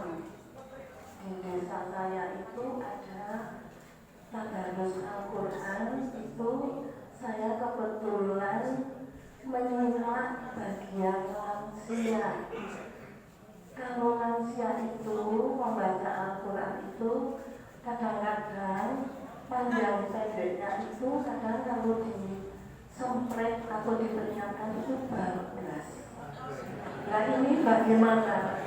di desa saya itu ada tadarus Al-Quran, itu saya kebetulan menyimak bagian lansia. Kalau lansia itu membaca Al-Quran itu kadang-kadang panjang pendeknya itu kadang kalau disempret atau diperlihatkan itu bablas. Nah ini bagaimana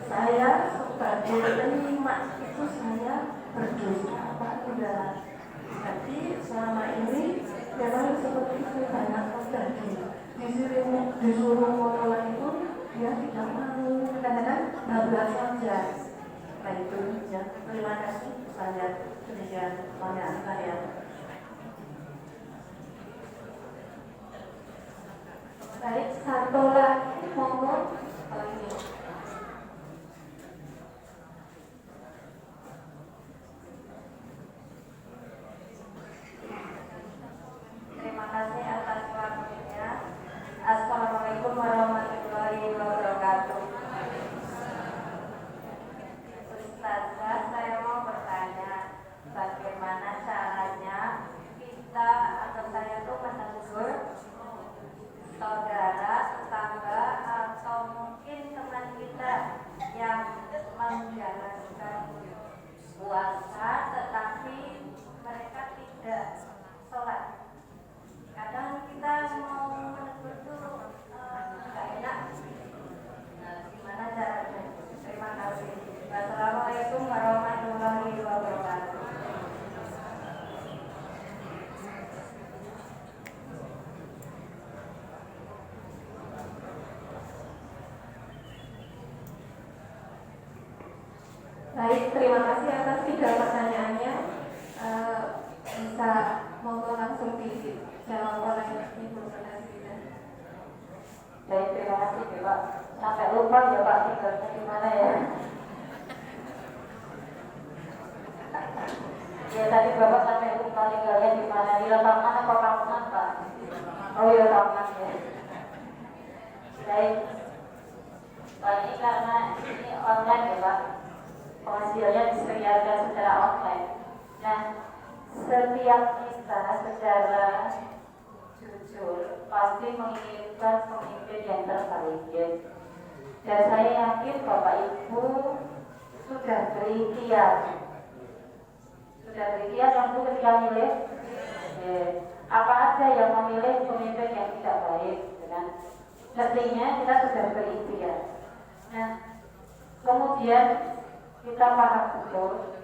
saya sebagai penyimak itu saya berdosa apa tidak? Jadi selama ini memang seperti itu banyak terjadi. Disuruh menolak itu dia tidak mau, kadang-kadang bablas saja. Nah itu ya, terima kasih saya demikian pertanyaan saya. Baik, satu lagi monggo. Ini. Terima kasih atas waktunya. Assalamualaikum warahmatullahi wabarakatuh. Ustazah, saya mau bertanya, bagaimana caranya kita atau saya itu menegur saudara, tetangga, atau mungkin teman kita yang menjalankan puasa tetapi mereka tidak sholat. Kadang kita mau menegur itu nggak enak. Nah, gimana caranya? Terima kasih. Wassalamualaikum warahmatullahi wabarakatuh. Baik, terima kasih atas 3 pertanyaannya. Bisa monggo langsung dijawab oleh Ibu Presiden. Baik, terima kasih Pak. Sampai lupa ya Pak tinggalnya di mana ya? Ya tadi Bapak sampai lupa tinggalnya di mana? Di lapangan apa bangunan Pak? Oh iya lapangan ya. Baik. Pak ini karena ini online ya Pak. Pengajiannya disediakan secara online. Nah, setiap kita secara jujur pasti menginginkan pemimpin yang terbaik ya. Dan saya yakin Bapak Ibu sudah berikhtiar waktu ketika milih ya. Apa aja yang memilih pemimpin yang tidak baik dengan mestinya kita sudah berikhtiar. Nah, kemudian kita paham betul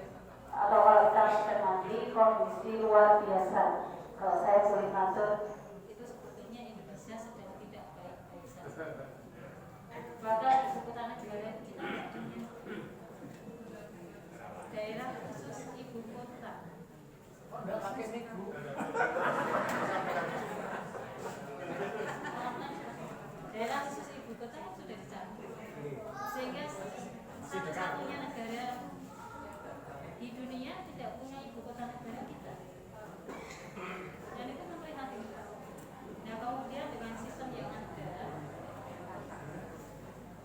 atau kalau kita mencermati kondisi luar biasa. Kalau saya boleh masuk, itu sepertinya Indonesia sedang tidak baik-baik saja. Bahkan di seputar negara kita punya daerah khusus ibu kota. Daerah khusus ibu kota kan sudah dicabut, sehingga satu-satunya negara di dunia tidak punya ibu kota negara kita. Dan itu memprihatinkan. Nah kemudian dengan sistem yang ada,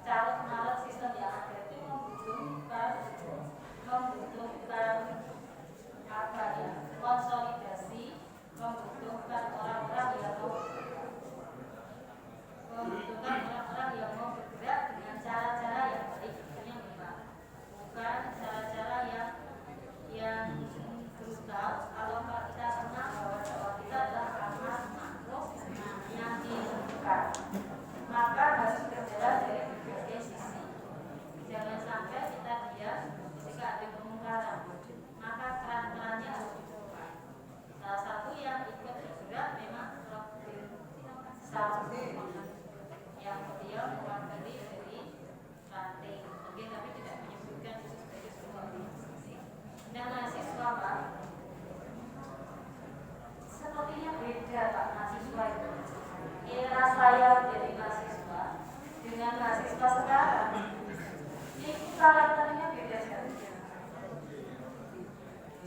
carut-marut sistem yang ada itu membutuhkan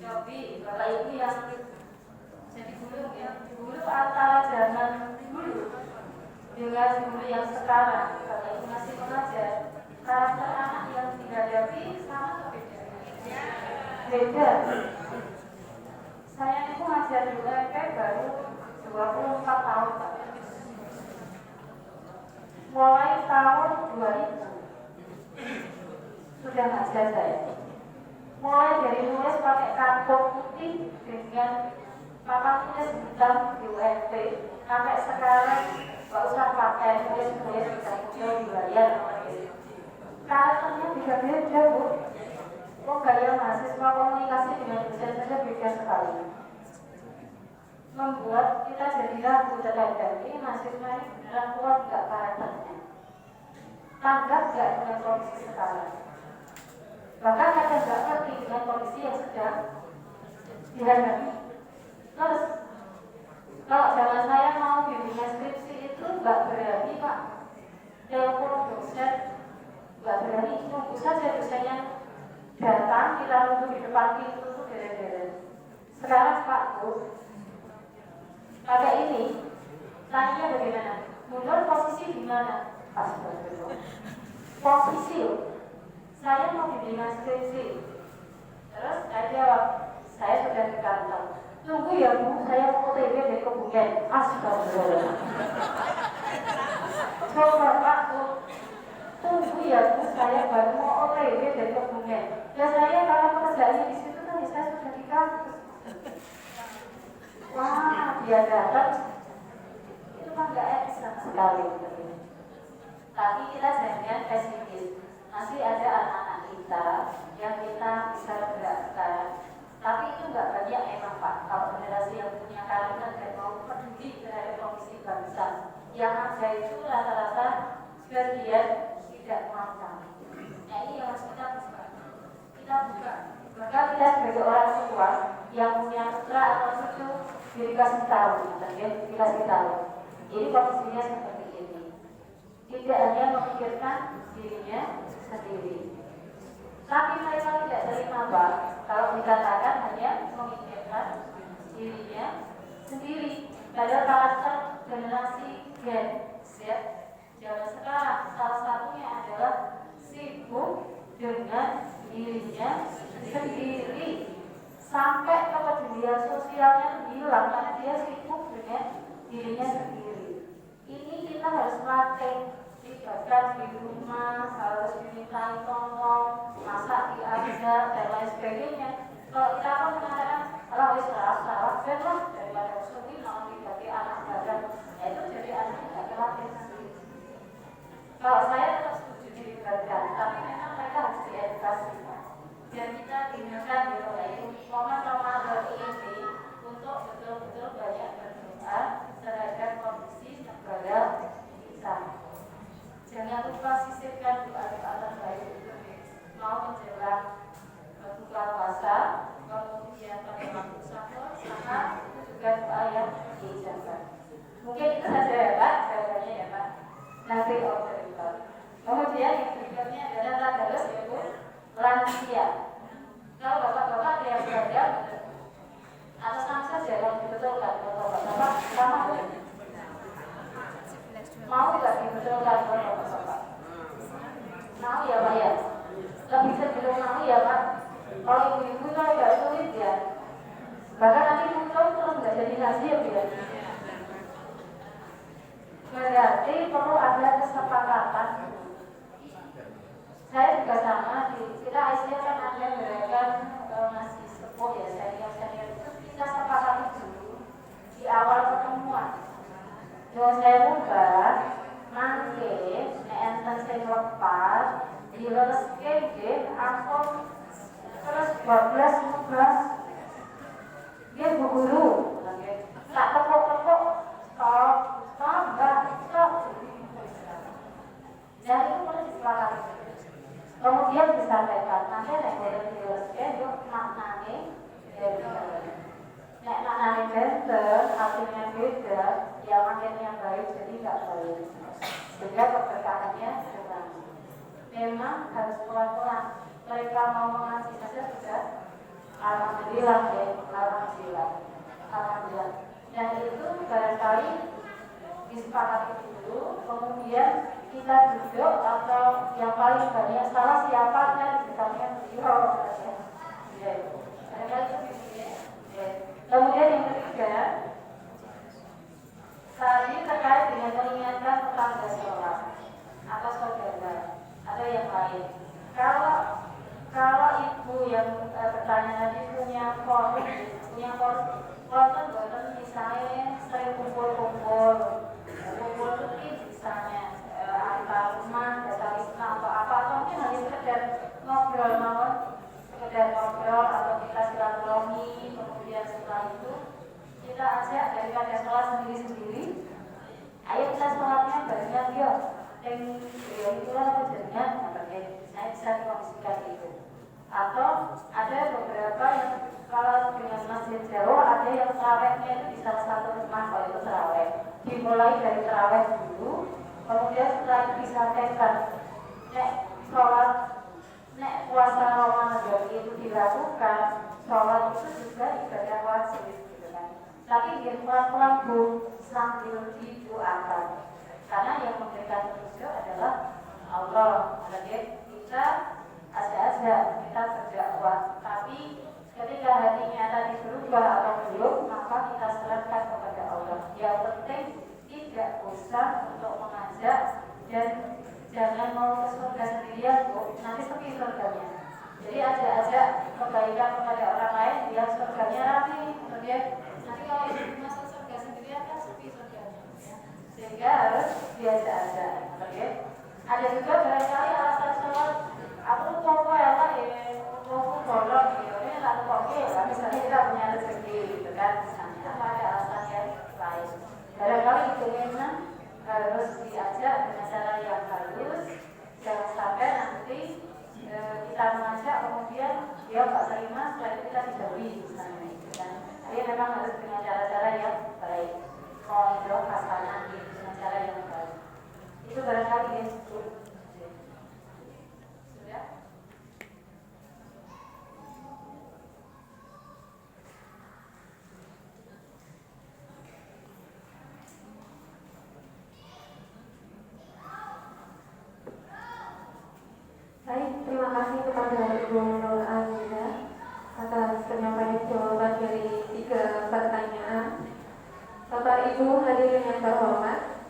Cobi, Bapak Ibu yang jadi guru ya, guru antara zaman dulu dengan guru yang sekarang, Bapak Ibu masih mengajar, karakter anak yang dihadapi sama atau beda? Beda. Saya itu ngajar di UMP baru 24 tahun Pak. Mulai tahun 2000 sudah ngajar saya. Mulai dari nulis pakai karton putih dengan papan tulis hitam di UMP sampai sekarang nggak usah pakai nulis-nulis bisa dibayar. Karakternya bisa beda Bu. Kok gaya mahasiswa komunikasi dengan dosen saja beda sekali. Membuat kita jadi ragu terhadap ini mahasiswa ini beneran kuat nggak karakternya, tanggap nggak dengan kondisi sekarang, bahkan kadang nggak ngerti dengan kondisi yang sedang dihadapi. Terus kalau zaman saya mau bimbingan skripsi itu nggak berani Pak, telepon dosen nggak berani, tunggu saja dosennya datang, kita tunggu di depan pintu itu deret-deret. Sekarang Pak Bu pakai ini, tanya bagaimana? Mundur posisi di mana? Pas betul. Posisi, saya mau bimbingan skripsi. Terus saya jawab, saya sudah di kantor. Tunggu ya Bu, saya mau OTW dari Kebumen. Astagfirullah. Coba Pak Bu, tunggu ya Bu, saya baru mau OTW dari Kebumen. Ya saya kalau pekerjaannya di situ kan saya sudah di kampus. Wah, dia datang, itu kan nggak etis sama sekali. Tapi kita jangan pesimis. Masih ada anak-anak kita yang kita bisa bergerakkan. Tapi itu nggak banyak emang Pak. Kalau generasi yang punya karakter dan mau peduli terhadap kondisi bangsa, yang ada itu rata-rata sebagian tidak mampu. Nah ini yang harus kita buka. Maka kita sebagai orang tua yang punya putra atau cucu dikasih tahu, dikasih tahu. Jadi kondisinya seperti ini. Tidak hanya memikirkan dirinya sendiri, tapi mereka tidak terima Pak kalau dikatakan hanya memikirkan dirinya sendiri. Pada karakter generasi Gen Z zaman sekarang salah satunya adalah sibuk dengan dirinya sendiri. Sampai kepedulian sosialnya hilang karena dia sibuk dengan dirinya sendiri. Ini kita harus latih, libatkan di rumah, harus dimintai tolong, masak diajar dan lain sebagainya. Kalau kita akan mengatakan, kalau wis salah lah daripada usulin nanti jadi anak badan, ya itu jadi anak tidak dilatih sendiri. Kalau saya tetap setuju dilibatkan, tapi memang mereka harus diedukasi. Dan kita gunakan itu momen Ramadan ini untuk betul-betul banyak berdoa terhadap kondisi negara kita. Jangan lupa sisipkan doa-doa terbaik itu mau menjelang buka puasa, kemudian pada waktu sahur, sama itu juga doa yang diijabah. Mungkin itu saja ya Pak, jawabannya ya Pak. Nanti order. Kemudian yang berikutnya adalah tadarus yaitu lansia. Kalau bapak-bapak ada yang berada atas nama saja yang dibetulkan, bapak-bapak sama mau nggak dibetulkan bapak-bapak? Mau ya Pak ya? Lebih cenderung mau ya Pak? Kalau ibu-ibu itu agak sulit ya. Bahkan nanti muncul terus nggak jadi hasil ya. Berarti perlu ada kesepakatan. Saya juga sama, kita ICA kan ada gerakan masih sepuh ya, senior itu kita sepakati dulu di awal pertemuan. Yang saya ubah, nanti enten sing lepas, dilereske nggih, ampun terus 12 dia Bu Guru, tak tepuk-tepuk, stop, stop. Dan itu perlu disepakati. Kemudian disampaikan, nanti nek boleh dijelaskan yuk maknanya nek maknanya benten, artinya beda, yang akhirnya baik jadi nggak baik, sehingga keberkahannya kurang. Memang harus pelan-pelan. Mereka mau mengaji saja sudah alhamdulillah alhamdulillah ya, alhamdulillah. Dan itu barangkali disepakati dulu, kemudian kita duduk atau yang paling banyak salah siapa kan ditanya beliau ya. Kemudian yang ketiga, tadi terkait dengan mengingatkan tetangga sholat atau saudara atau yang lain. Kalau ibu yang bertanya tadi punya konten misalnya sering kumpul rutin misalnya antar rumah, data wisma atau mungkin hanya sekedar ngobrol atau kita silaturahmi, kemudian setelah itu kita ajak daripada sholat sendiri-sendiri, ayo kita sholatnya barengan yuk. Dan beliau itulah tujuannya, saya bisa dikondisikan itu. Atau ada beberapa yang kalau dengan masjid jauh ada yang terawihnya itu di salah satu rumah, kalau itu terawih dimulai dari terawih dulu, kemudian setelah itu disampaikan nek puasa Ramadan itu dilakukan, sholat itu juga ibadah wajib gitu kan. Tapi dia pelan-pelan sambil didoakan, karena yang memberikan petunjuk adalah Allah. Jadi kita aja kita berdakwah, tapi ketika hatinya tadi berubah atau belum, maka kita serahkan kepada Allah. Yang penting tidak usah untuk mengajak dan jangan mau ke surga sendirian, nanti sepi surganya. Jadi ajak kebaikan kepada orang lain biar surganya rapi, kemudian nanti kalau masuk surga sendirian kan sepi surganya. Sehingga harus diajak. Ada juga barangkali alasan sholat, aku mau bolong gitu, ini lalu kok misalnya kita punya rezeki gitu kan, misalnya ada alasan yang lain. Barangkali itu memang harus diajak dengan cara yang halus, jangan sampai nanti kita mengajak kemudian dia nggak terima, setelah itu kita dijauhi misalnya gitu kan. Jadi memang harus dengan cara-cara yang baik, kontrol hasanah gitu, dengan cara yang baik. Itu barangkali ya. Sudah? Baik, terima kasih kepada Ibu Nur Aziza atas penyampaian jawaban dari 3 pertanyaan. Bapak Ibu hadirin yang terhormat,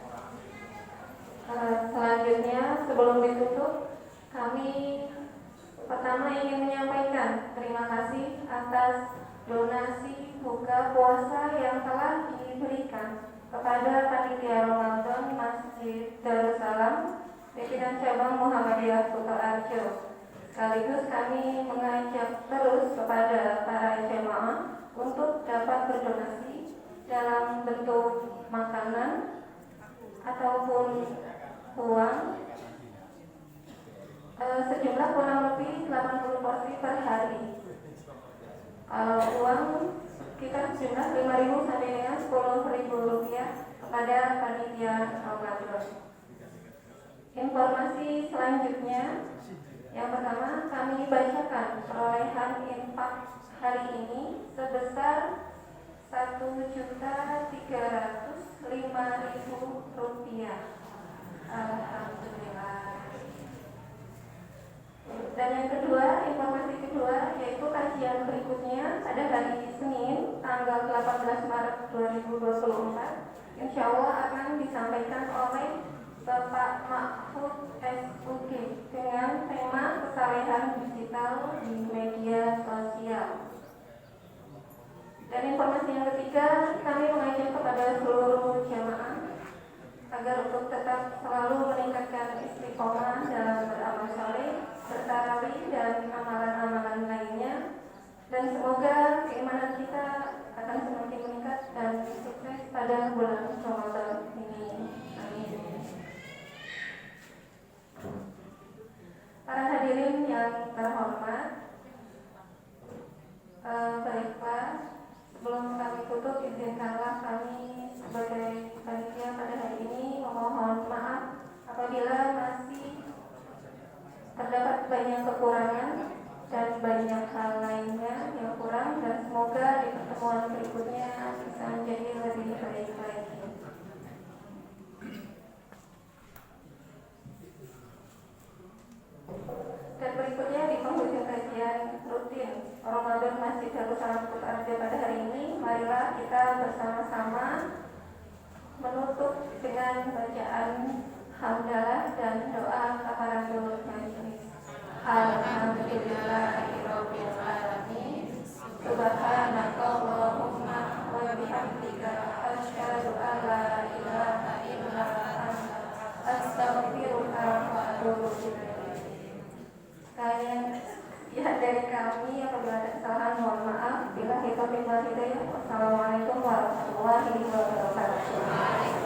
selanjutnya sebelum ditutup, kami pertama ingin menyampaikan terima kasih atas donasi buka puasa yang telah diberikan kepada Panitia Ramadan Masjid Darussalam Pimpinan Cabang Muhammadiyah Kutoarjo. Sekaligus kami mengajak terus kepada para jemaah untuk dapat berdonasi dalam bentuk makanan ataupun uang sejumlah kurang lebih 80 porsi per hari. Uang sekitar sejumlah 5.000 sampai dengan 10.000 rupiah kepada panitia Ramadan. Informasi selanjutnya, yang pertama kami bacakan perolehan infak hari ini sebesar Rp1.305.000. Alhamdulillah. Dan yang kedua, informasi kedua yaitu kajian berikutnya pada hari Senin tanggal 18 Maret 2024 insya Allah akan disampaikan oleh Bapak Mahfud SUG dengan tema kesalahan digital di media sosial. Dan informasi yang ketiga, kami mengajak kepada seluruh jamaah agar untuk tetap selalu meningkatkan istiqomah dalam beramal saleh, bertarawih dan amalan-amalan lainnya, dan semoga keimanan kita akan semakin meningkat dan sukses pada bulan Ramadan ini. Amin. Para hadirin yang terhormat, baiklah, sebelum kami tutup, izinkanlah kami sebagai panitia pada hari ini memohon maaf apabila masih terdapat banyak kekurangan dan banyak hal lainnya yang kurang dan pertemuan berikutnya bisa menjadi lebih baik lagi. Dan berikutnya di penghujung kajian rutin Ramadan Masjid Darussalam Arja pada hari ini, marilah kita bersama-sama menutup dengan bacaan hamdalah dan doa kafaratul majlis. Alhamdulillahirabbil alamin. Subhanakallahumma wa bihamdika asyhadu an la ilaha illa anta astaghfiruka wa atubu ilaik. Sekalian ya dari kami yang apabila ada kesalahan mohon maaf. Bila kita hidayah. Wassalamualaikum warahmatullahi wabarakatuh.